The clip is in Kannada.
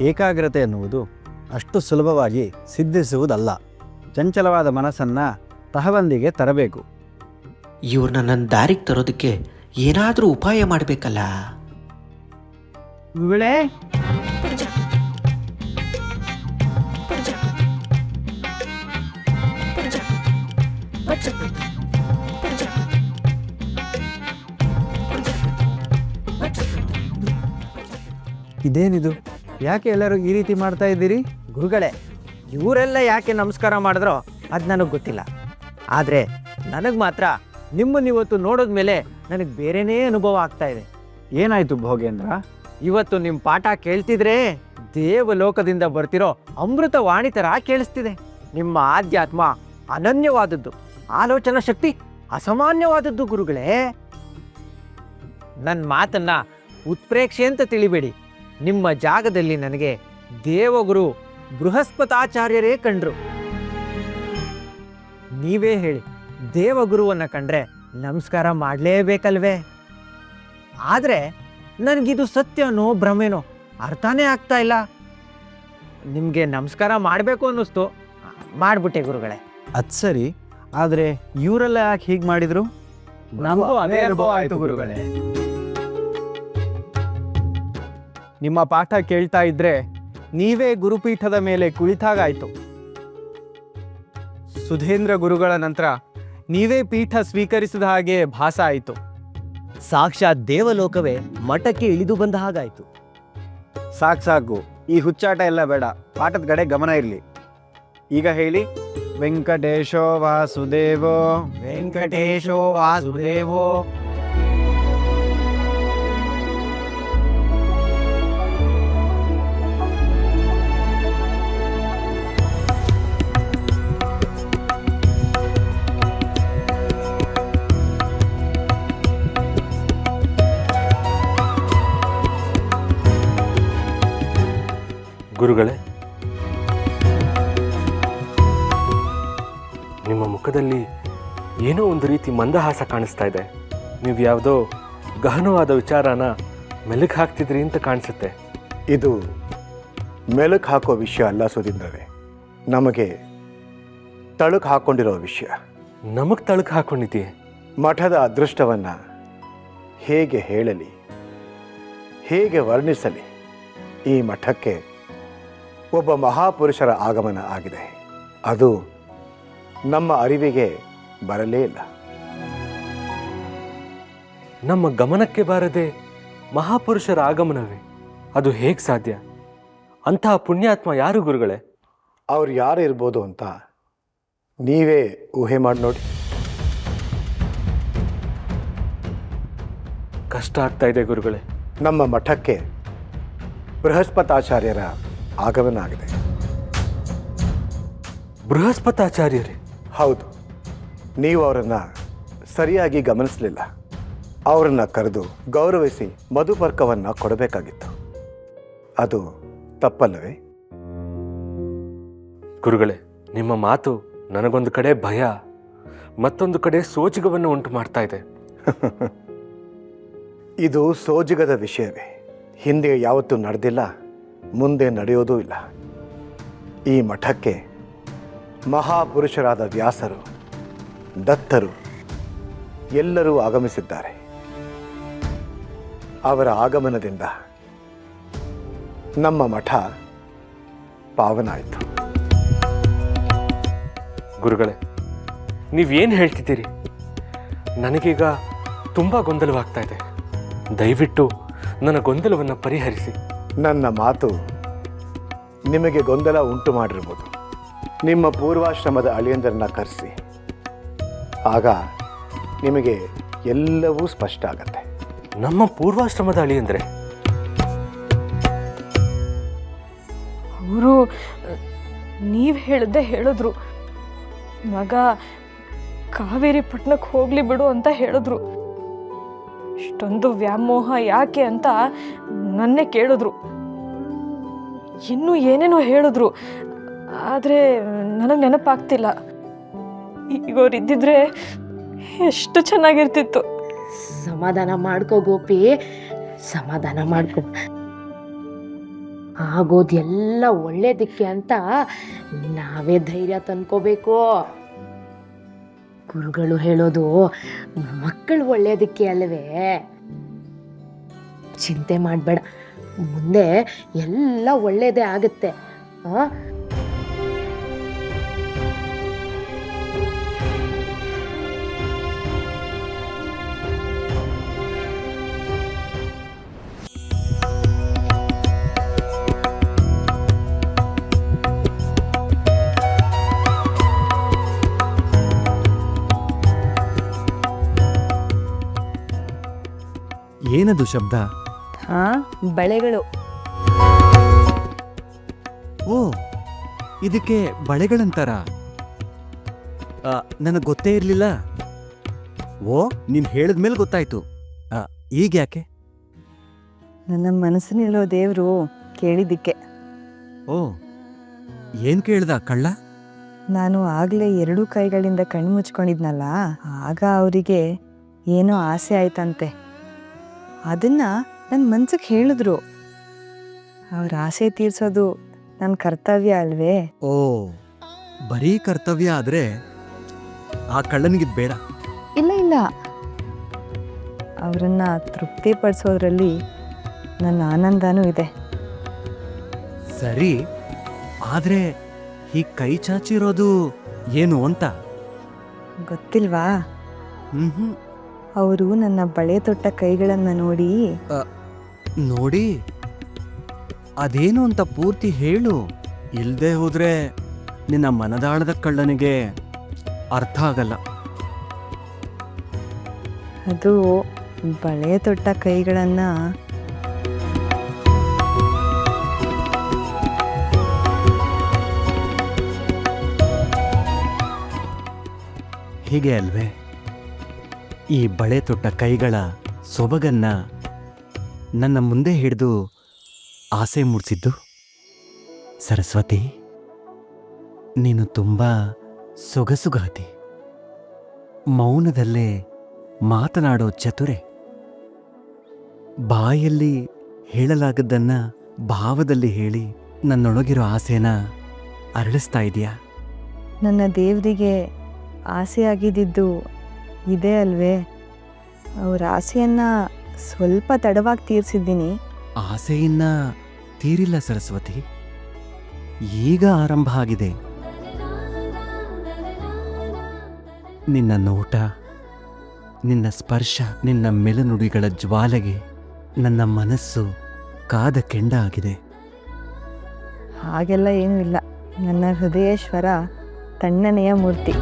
ಏಕಾಗ್ರತೆ ಎನ್ನುವುದು ಅಷ್ಟು ಸುಲಭವಾಗಿ ಸಿದ್ಧಿಸುವುದಲ್ಲ. ಚಂಚಲವಾದ ಮನಸ್ಸನ್ನು ತಹಬಂದಿಗೆ ತರಬೇಕು. ಇವ್ರನ್ನ ನನ್ನ ದಾರಿಗೆ ತರೋದಕ್ಕೆ ಏನಾದರೂ ಉಪಾಯ ಮಾಡಬೇಕಲ್ಲ. ಗುರುಗಳೇ, ಇದೇನಿದು? ಯಾಕೆ ಎಲ್ಲರೂ ಈ ರೀತಿ ಮಾಡ್ತಾ ಇದ್ದೀರಿ? ಗುರುಗಳೇ, ಇವರೆಲ್ಲ ಯಾಕೆ ನಮಸ್ಕಾರ ಮಾಡಿದ್ರೋ ಅದು ನನಗೆ ಗೊತ್ತಿಲ್ಲ. ಆದರೆ ನನಗೆ ಮಾತ್ರ ನಿಮ್ಮನ್ನಿವತ್ತು ನೋಡಿದ್ಮೇಲೆ ನನಗೆ ಬೇರೆನೇ ಅನುಭವ ಆಗ್ತಾ ಇದೆ. ಏನಾಯಿತು ಭೋಗೇಂದ್ರ? ಇವತ್ತು ನಿಮ್ಮ ಪಾಠ ಕೇಳ್ತಿದ್ರೆ ದೇವಲೋಕದಿಂದ ಬರ್ತಿರೋ ಅಮೃತ ವಾಣಿ ಥರ ಕೇಳಿಸ್ತಿದೆ. ನಿಮ್ಮ ಆಧ್ಯಾತ್ಮ ಅನನ್ಯವಾದದ್ದು, ಆಲೋಚನಾ ಶಕ್ತಿ ಅಸಾಮಾನ್ಯವಾದದ್ದು ಗುರುಗಳೇ. ನನ್ನ ಮಾತನ್ನ ಉತ್ಪ್ರೇಕ್ಷೆ ಅಂತ ತಿಳಿಬೇಡಿ. ನಿಮ್ಮ ಜಾಗದಲ್ಲಿ ನನಗೆ ದೇವಗುರು ಬೃಹಸ್ಪತಾಚಾರ್ಯರೇ ಕಂಡ್ರು. ನೀವೇ ಹೇಳಿ, ದೇವಗುರುವನ್ನು ಕಂಡ್ರೆ ನಮಸ್ಕಾರ ಮಾಡಲೇಬೇಕಲ್ವೇ? ಆದರೆ ನನಗಿದು ಸತ್ಯನೋ ಭ್ರಮೆನೋ ಅರ್ಥನೇ ಆಗ್ತಾ ಇಲ್ಲ. ನಿಮಗೆ ನಮಸ್ಕಾರ ಮಾಡಬೇಕು ಅನ್ನಿಸ್ತು, ಮಾಡಿಬಿಟ್ಟೆ ಗುರುಗಳೇ. ಅದು ಸರಿ, ಆದರೆ ಇವರೆಲ್ಲ ಯಾಕೆ ಹೀಗೆ ಮಾಡಿದರು? ನಮಗೂ ಅದೇ ಅನುಭವ ಆಯಿತು ಗುರುಗಳೇ. ನಿಮ್ಮ ಪಾಠ ಕೇಳ್ತಾ ಇದ್ರೆ ನೀವೇ ಗುರುಪೀಠದ ಮೇಲೆ ಕುಳಿತಾಗಾಯಿತು. ಸುಧೇಂದ್ರ ಗುರುಗಳ ನಂತರ ನೀವೇ ಪೀಠ ಸ್ವೀಕರಿಸಿದ ಹಾಗೆ ಭಾಸ ಆಯಿತು. ಸಾಕ್ಷಾತ್ ದೇವಲೋಕವೇ ಮಠಕ್ಕೆ ಇಳಿದು ಬಂದ ಹಾಗಾಯಿತು. ಸಾಕು, ಈ ಹುಚ್ಚಾಟ ಎಲ್ಲ ಬೇಡ. ಪಾಠದ ಕಡೆ ಗಮನ ಇರಲಿ. ಈಗ ಹೇಳಿ, ವೆಂಕಟೇಶೋ ವಾಸುದೇವೋ ವೆಂಕಟೇಶೋ ವಾಸುದೇವೋ. ಗುರುಗಳೇ, ನಿಮ್ಮ ಮುಖದಲ್ಲಿ ಏನೋ ಒಂದು ರೀತಿ ಮಂದಹಾಸ ಕಾಣಿಸ್ತಾ ಇದೆ. ನೀವು ಯಾವುದೋ ಗಹನವಾದ ವಿಚಾರನ ಮೆಲುಕು ಹಾಕ್ತಿದ್ರಿ ಅಂತ ಕಾಣಿಸುತ್ತೆ. ಇದು ಮೆಲುಕು ಹಾಕೋ ವಿಷಯ ಅಲ್ಲ ಸುಧೀಂದ್ರರೇ, ನಮಗೆ ತಳುಕು ಹಾಕ್ಕೊಂಡಿರೋ ವಿಷಯ. ನಮಗೆ ತಳುಕು ಹಾಕ್ಕೊಂಡಿದ್ದೀಯೆ? ಮಠದ ಅದೃಷ್ಟವನ್ನು ಹೇಗೆ ಹೇಳಲಿ, ಹೇಗೆ ವರ್ಣಿಸಲಿ? ಈ ಮಠಕ್ಕೆ ಒಬ್ಬ ಮಹಾಪುರುಷರ ಆಗಮನ ಆಗಿದೆ. ಅದು ನಮ್ಮ ಅರಿವಿಗೆ ಬರಲೇ ಇಲ್ಲ. ನಮ್ಮ ಗಮನಕ್ಕೆ ಬಾರದೆ ಮಹಾಪುರುಷರ ಆಗಮನವೇ? ಅದು ಹೇಗೆ ಸಾಧ್ಯ? ಅಂತಹ ಪುಣ್ಯಾತ್ಮ ಯಾರು ಗುರುಗಳೇ? ಅವ್ರು ಯಾರು ಇರ್ಬೋದು ಅಂತ ನೀವೇ ಊಹೆ ಮಾಡಿ ನೋಡಿ. ಕಷ್ಟ ಆಗ್ತಾ ಇದೆ ಗುರುಗಳೇ. ನಮ್ಮ ಮಠಕ್ಕೆ ಬೃಹಸ್ಪತಾಚಾರ್ಯರ ಆಗಮನ ಆಗಿದೆ. ಬೃಹಸ್ಪತಾಚಾರ್ಯರೇ? ಹೌದು, ನೀವು ಅವರನ್ನು ಸರಿಯಾಗಿ ಗಮನಿಸಲಿಲ್ಲ. ಅವರನ್ನು ಕರೆದು ಗೌರವಿಸಿ ಮಧುಪರ್ಕವನ್ನು ಕೊಡಬೇಕಾಗಿತ್ತು. ಅದು ತಪ್ಪಲ್ಲವೇ? ಗುರುಗಳೇ, ನಿಮ್ಮ ಮಾತು ನನಗೊಂದು ಕಡೆ ಭಯ, ಮತ್ತೊಂದು ಕಡೆ ಸೋಜಿಗವನ್ನು ಉಂಟು ಮಾಡ್ತಾ ಇದೆ. ಇದು ಸೋಜಿಗದ ವಿಷಯವೇ. ಹಿಂದೆ ಯಾವತ್ತೂ ನಡೆದಿಲ್ಲ, ಮುಂದೆ ನಡೆಯೋದೂ ಇಲ್ಲ. ಈ ಮಠಕ್ಕೆ ಮಹಾಪುರುಷರಾದ ವ್ಯಾಸರು, ದತ್ತರು ಎಲ್ಲರೂ ಆಗಮಿಸಿದ್ದಾರೆ. ಅವರ ಆಗಮನದಿಂದ ನಮ್ಮ ಮಠ ಪಾವನ ಆಯಿತು. ಗುರುಗಳೇ, ನೀವೇನು ಹೇಳ್ತಿದ್ದೀರಿ? ನನಗೀಗ ತುಂಬ ಗೊಂದಲವಾಗ್ತಾ ಇದೆ. ದಯವಿಟ್ಟು ನನ್ನ ಗೊಂದಲವನ್ನು ಪರಿಹರಿಸಿ. ನನ್ನ ಮಾತು ನಿಮಗೆ ಗೊಂದಲ ಉಂಟು ಮಾಡಿರ್ಬೋದು. ನಿಮ್ಮ ಪೂರ್ವಾಶ್ರಮದ ಅಳಿಯಂದರನ್ನ ಕರೆಸಿ, ಆಗ ನಿಮಗೆ ಎಲ್ಲವೂ ಸ್ಪಷ್ಟ ಆಗತ್ತೆ. ನಮ್ಮ ಪೂರ್ವಾಶ್ರಮದ ಅಳಿಯಂದ್ರೆ? ಅವರು ನೀವು ಹೇಳ್ದೆ ಹೇಳಿದ್ರು, ಮಗ ಕಾವೇರಿ ಪಟ್ಟಣಕ್ಕೆ ಹೋಗ್ಲಿ ಬಿಡು ಅಂತ ಹೇಳಿದ್ರು. ಇಷ್ಟೊಂದು ವ್ಯಾಮೋಹ ಯಾಕೆ ಅಂತ ನನ್ನೇ ಕೇಳಿದ್ರು. ಇನ್ನೂ ಏನೇನೋ ಹೇಳಿದ್ರು, ಆದರೆ ನನಗೆ ನೆನಪಾಗ್ತಿಲ್ಲ. ಈಗ ಅವ್ರು ಇದ್ದಿದ್ರೆ ಎಷ್ಟು ಚೆನ್ನಾಗಿರ್ತಿತ್ತು. ಸಮಾಧಾನ ಮಾಡ್ಕೋ ಗೋಪಿ, ಸಮಾಧಾನ ಮಾಡ್ಕೋ. ಆಗೋದೆಲ್ಲ ಒಳ್ಳೇದಕ್ಕೆ ಅಂತ ನಾವೇ ಧೈರ್ಯ ತಂದ್ಕೋಬೇಕು. ಗುರುಗಳು ಹೇಳೋದು ಮಕ್ಕಳು ಒಳ್ಳೇದಕ್ಕೆ ಅಲ್ವೇ? ಚಿಂತೆ ಮಾಡಬೇಡ, ಮುಂದೆ ಎಲ್ಲ ಒಳ್ಳೇದೇ ಆಗುತ್ತೆ. ಏನದು ಶಬ್ದ? ಬಳೆಗಳು. ಓ, ಇದಕ್ಕೆ ಬಳೆಗಳಂತಾರ? ನನಗೆ ಗೊತ್ತೇ ಇರಲಿಲ್ಲ. ಓ, ನೀನು ಹೇಳಿದ್ಮೇಲೆ ಗೊತ್ತಾಯ್ತು. ಈಗ ಯಾಕೆ? ನನ್ನ ಮನಸ್ಸಿನಲ್ಲಿರೋ ದೇವರು ಕೇಳಿದ್ದಕ್ಕೆ. ಓ, ಏನು ಕೇಳ್ದ ಕಳ್ಳ? ನಾನು ಆಗಲೇ 2 ಕೈಗಳಿಂದ ಕಣ್ಣು ಮುಚ್ಕೊಂಡಿದ್ನಲ್ಲ, ಆಗ ಅವರಿಗೆ ಏನೋ ಆಸೆ ಆಯ್ತಂತೆ. ಅದನ್ನ ನನ್ನ ಮನ್ಸಿಗೆ ಹೇಳಿದ್ರು. ಅವ್ರ ಆಸೆ ತೀರ್ಸೋದು ನನ್ನ ಕರ್ತವ್ಯ ಅಲ್ವೇ? ಓ, ಬರೀ ಕರ್ತವ್ಯ ಆದ್ರೆ ಆ ಕಳ್ಳನಿಗಿದ್ ಬೇಡ. ಇಲ್ಲ ಇಲ್ಲ, ಅವರನ್ನ ತೃಪ್ತಿಪಡಿಸೋದ್ರಲ್ಲಿ ನನ್ನ ಆನಂದನೂ ಇದೆ. ಸರಿ, ಆದ್ರೆ ಈ ಕೈ ಚಾಚಿರೋದು ಏನು ಅಂತ ಗೊತ್ತಿಲ್ವಾ? ಹ್ಮ್ ಅವರು ನನ್ನ ಬಳೆ ತೊಟ್ಟ ಕೈಗಳನ್ನು ನೋಡಿ, ಅದೇನು ಅಂತ ಪೂರ್ತಿ ಹೇಳು. ಇಲ್ದೇ ಹೋದ್ರೆ ನಿನ್ನ ಮನದಾಳದ ಕಳ್ಳನಿಗೆ ಅರ್ಥ ಆಗಲ್ಲ. ಅದು ಬಳೆ ತೊಟ್ಟ ಕೈಗಳನ್ನ ಹೀಗೆ ಅಲ್ವೇ ಈ ಬಳೆ ತೊಟ್ಟ ಕೈಗಳ ಸೊಬಗನ್ನ ನನ್ನ ಮುಂದೆ ಹಿಡಿದು ಆಸೆ ಮೂಡಿಸಿದ್ದು? ಸರಸ್ವತಿ, ನೀನು ತುಂಬ ಸೊಗಸುಗಾತಿ, ಮೌನದಲ್ಲೇ ಮಾತನಾಡೋ ಚತುರೆ, ಬಾಯಲ್ಲಿ ಹೇಳಲಾಗದ್ದನ್ನ ಭಾವದಲ್ಲಿ ಹೇಳಿ ನನ್ನೊಳಗಿರೋ ಆಸೆನ ಅರಳಿಸ್ತಾ ಇದೆಯಾ? ನನ್ನ ದೇವರಿಗೆ ಆಸೆ ಆಗಿದ್ದಿದ್ದು ಇದೇ ಅಲ್ವೇ? ಅವ್ರ ಆಸೆಯನ್ನ ಸ್ವಲ್ಪ ತಡವಾಗಿ ತೀರಿಸಿದ್ದೀನಿ. ಆಸೆಯನ್ನ ತೀರಿಲ್ಲ ಸರಸ್ವತಿ, ಈಗ ಆರಂಭ ಆಗಿದೆ. ನಿನ್ನ ನೋಟ, ನಿನ್ನ ಸ್ಪರ್ಶ, ನಿನ್ನ ಮೆಲುನುಡಿಗಳ ಜ್ವಾಲೆಗೆ ನನ್ನ ಮನಸ್ಸು ಕಾದ ಕೆಂಡ ಆಗಿದೆ. ಹಾಗೆಲ್ಲ ಏನೂ ಇಲ್ಲ. ನನ್ನ ಹೃದಯೇಶ್ವರ ತಣ್ಣನೆಯ ಮೂರ್ತಿ.